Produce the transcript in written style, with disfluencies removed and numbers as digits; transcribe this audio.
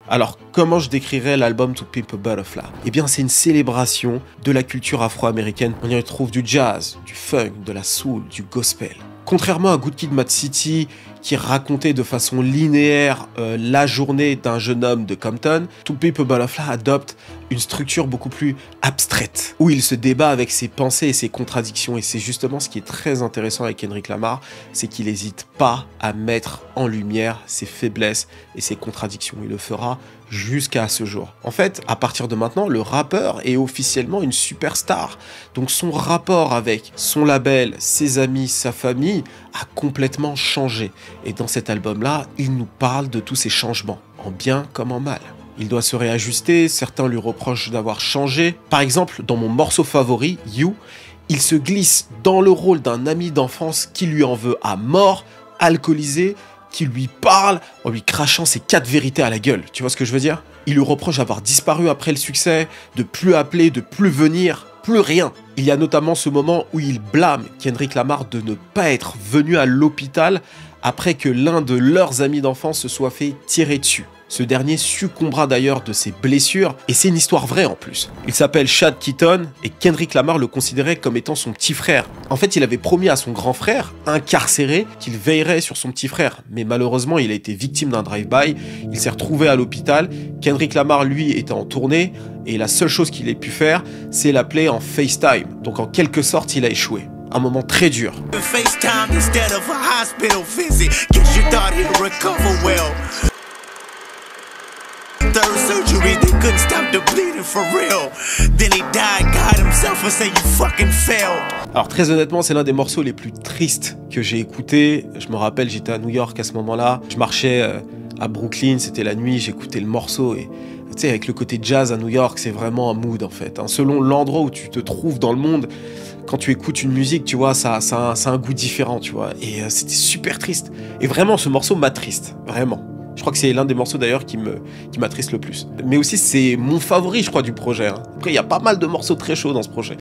Alors, comment je décrirais l'album To Pimp a Butterfly? Eh bien, c'est une célébration de la culture afro-américaine. On y retrouve du jazz, du funk, de la soul, du gospel. Contrairement à Good Kid, Mad City, qui racontait de façon linéaire la journée d'un jeune homme de Compton, To Pimp a Butterfly adopte une structure beaucoup plus abstraite, où il se débat avec ses pensées et ses contradictions. Et c'est justement ce qui est très intéressant avec Kendrick Lamar, c'est qu'il n'hésite pas à mettre en lumière ses faiblesses et ses contradictions. Il le fera jusqu'à ce jour. En fait, à partir de maintenant, le rappeur est officiellement une superstar. Donc son rapport avec son label, ses amis, sa famille a complètement changé. Et dans cet album-là, il nous parle de tous ces changements, en bien comme en mal. Il doit se réajuster, certains lui reprochent d'avoir changé. Par exemple, dans mon morceau favori, You, il se glisse dans le rôle d'un ami d'enfance qui lui en veut à mort, alcoolisé, qui lui parle en lui crachant ses 4 vérités à la gueule. Tu vois ce que je veux dire? Il lui reproche d'avoir disparu après le succès, de plus appeler, de plus venir, plus rien. Il y a notamment ce moment où il blâme Kendrick Lamar de ne pas être venu à l'hôpital après que l'un de leurs amis d'enfance se soit fait tirer dessus. Ce dernier succombera d'ailleurs de ses blessures, et c'est une histoire vraie en plus. Il s'appelle Chad Keaton, et Kendrick Lamar le considérait comme étant son petit frère. En fait, il avait promis à son grand frère, incarcéré, qu'il veillerait sur son petit frère. Mais malheureusement, il a été victime d'un drive-by, il s'est retrouvé à l'hôpital. Kendrick Lamar, lui, était en tournée, et la seule chose qu'il ait pu faire, c'est l'appeler en FaceTime. Donc en quelque sorte, il a échoué. Un moment très dur. Alors très honnêtement, c'est l'un des morceaux les plus tristes que j'ai écouté. Je me rappelle, j'étais à New York à ce moment-là. Je marchais à Brooklyn, c'était la nuit, j'écoutais le morceau et tu sais, avec le côté jazz à New York, c'est vraiment un mood en fait. Selon l'endroit où tu te trouves dans le monde, quand tu écoutes une musique, tu vois, ça a un goût différent, tu vois. Et c'était super triste. Et vraiment, ce morceau m'attriste, vraiment. Je crois que c'est l'un des morceaux d'ailleurs qui m'attriste le plus. Mais aussi, c'est mon favori, je crois, du projet. Après, il y a pas mal de morceaux très chauds dans ce projet.